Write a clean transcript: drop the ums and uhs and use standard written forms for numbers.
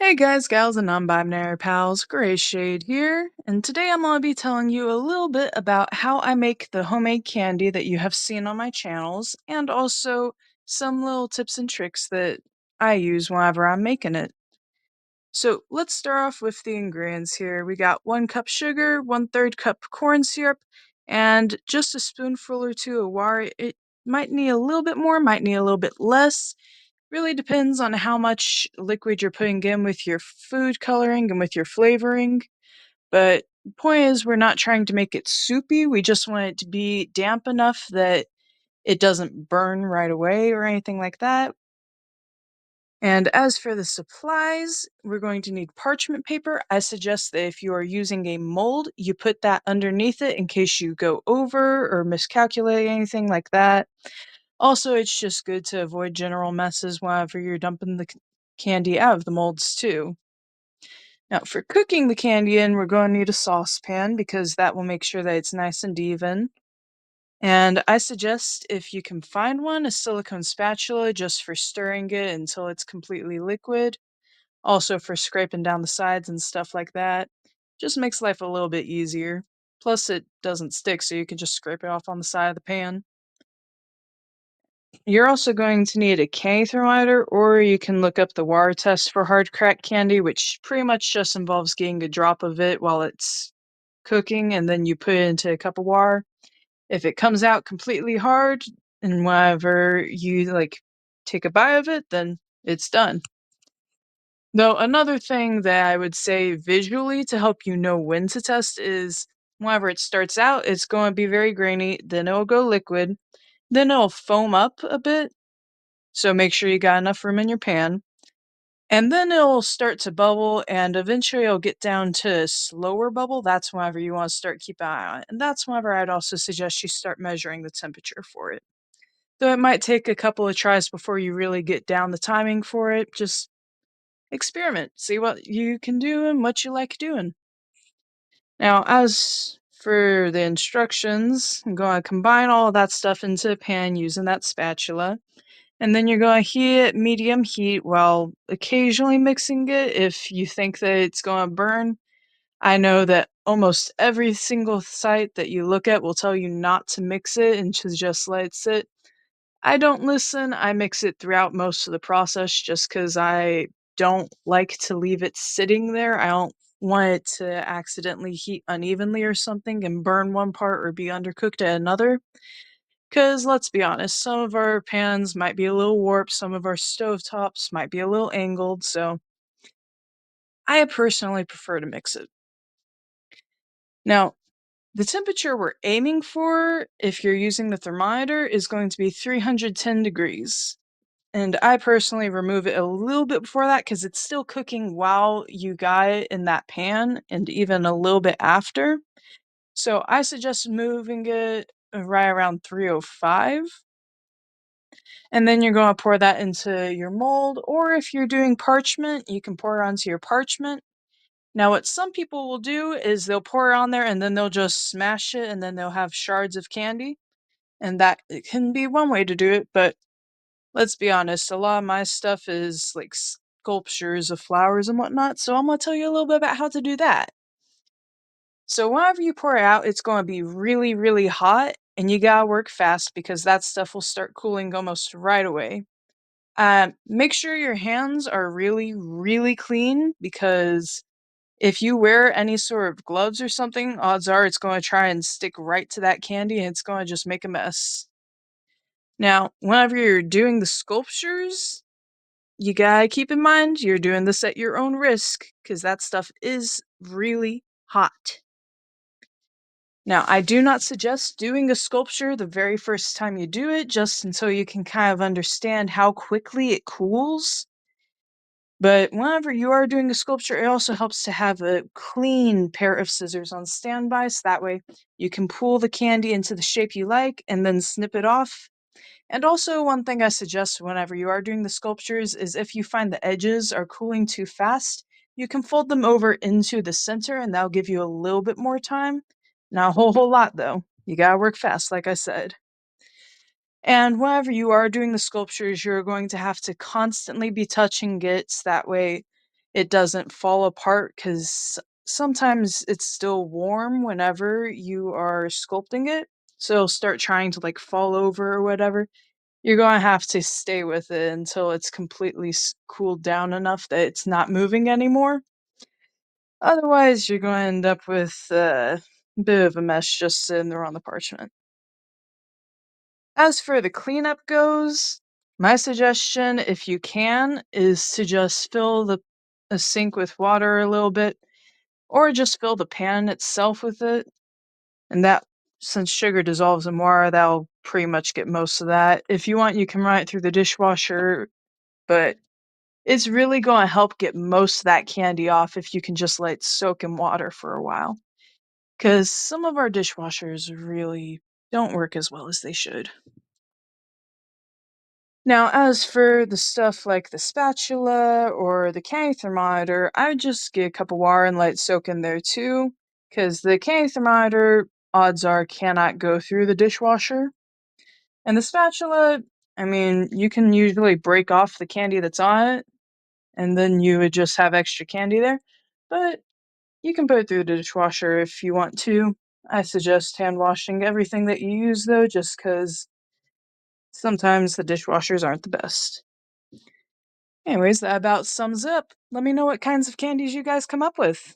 Hey guys, gals, and non-binary pals, Gray Shade here, and today I'm going to be telling you a little bit about how I make the homemade candy that you have seen on my channels, and also some little tips and tricks that I use whenever I'm making it. So let's start off with the ingredients here. We got 1 cup sugar, 1/3 cup corn syrup, and just a spoonful or two of water. It might need a little bit more, might need a little bit less. Really depends on how much liquid you're putting in with your food coloring and with your flavoring. But the point is, we're not trying to make it soupy. We just want it to be damp enough that it doesn't burn right away or anything like that. And as for the supplies, we're going to need parchment paper. I suggest that if you are using a mold, you put that underneath it in case you go over or miscalculate anything like that. Also, it's just good to avoid general messes whenever you're dumping the candy out of the molds too. Now, for cooking the candy in, we're going to need a saucepan because that will make sure that it's nice and even. And I suggest, if you can find one, a silicone spatula just for stirring it until it's completely liquid. Also for scraping down the sides and stuff like that. Just makes life a little bit easier. Plus, it doesn't stick, so you can just scrape it off on the side of the pan. You're also going to need a candy thermometer, or you can look up the wire test for hard crack candy, which pretty much just involves getting a drop of it while it's cooking, and then you put it into a cup of water. If it comes out completely hard, and whenever you take a bite of it, then it's done. Though another thing that I would say visually to help you know when to test is whenever it starts out, it's going to be very grainy, then it'll go liquid, then it'll foam up a bit, so make sure you got enough room in your pan. And then it'll start to bubble, and eventually it'll get down to a slower bubble. That's whenever you want to start keeping an eye on it. And that's whenever I'd also suggest you start measuring the temperature for it. Though it might take a couple of tries before you really get down the timing for it, just experiment. See what you can do and what you like doing. Now, as for the instructions, I'm going to combine all of that stuff into a pan using that spatula. And then you're going to heat it medium heat while occasionally mixing it if you think that it's going to burn. I know that almost every single site that you look at will tell you not to mix it and to just let it sit. I don't listen. I mix it throughout most of the process just because I don't like to leave it sitting there. I don't want it to accidentally heat unevenly or something and burn one part or be undercooked at another. Because let's be honest, some of our pans might be a little warped, some of our stovetops might be a little angled, so I personally prefer to mix it. Now, the temperature we're aiming for, if you're using the thermometer, is going to be 310 degrees. And I personally remove it a little bit before that because it's still cooking while you got it in that pan and even a little bit after. So I suggest moving it right around 305. And then you're going to pour that into your mold, or if you're doing parchment, you can pour it onto your parchment. Now, what some people will do is they'll pour it on there and then they'll just smash it and then they'll have shards of candy. And that it can be one way to do it, but let's be honest, a lot of my stuff is like sculptures of flowers and whatnot, so I'm going to tell you a little bit about how to do that. So, whenever you pour it out, it's going to be really, really hot, and you gotta work fast because that stuff will start cooling almost right away. Make sure your hands are really, really clean because if you wear any sort of gloves or something, odds are it's going to try and stick right to that candy and it's going to just make a mess. Now, whenever you're doing the sculptures, you gotta keep in mind you're doing this at your own risk because that stuff is really hot. Now, I do not suggest doing a sculpture the very first time you do it, just until you can kind of understand how quickly it cools. But whenever you are doing a sculpture, it also helps to have a clean pair of scissors on standby, so that way you can pull the candy into the shape you like and then snip it off. And also, one thing I suggest whenever you are doing the sculptures is if you find the edges are cooling too fast, you can fold them over into the center and that'll give you a little bit more time. Not a whole lot though. You gotta work fast, like I said. And whenever you are doing the sculptures, you're going to have to constantly be touching it. So that way, it doesn't fall apart because sometimes it's still warm whenever you are sculpting it. So it'll start trying to like fall over or whatever. You're going to have to stay with it until it's completely cooled down enough that it's not moving anymore. Otherwise, you're going to end up with a bit of a mess just sitting there on the parchment. As for the cleanup goes, my suggestion, if you can, is to just fill the sink with water a little bit, or just fill the pan itself with it. And that, since sugar dissolves in water, that'll pretty much get most of that. If you want, you can run it through the dishwasher, but it's really going to help get most of that candy off if you can just let it soak in water for a while. Because some of our dishwashers really don't work as well as they should. Now, as for the stuff like the spatula or the candy thermometer, I would just get a cup of water and let it soak in there too, because the candy thermometer, odds are, cannot go through the dishwasher. And the spatula, I mean, you can usually break off the candy that's on it, and then you would just have extra candy there. But you can put it through the dishwasher if you want to. I suggest hand washing everything that you use, though, just because sometimes the dishwashers aren't the best. Anyways, that about sums up. Let me know what kinds of candies you guys come up with.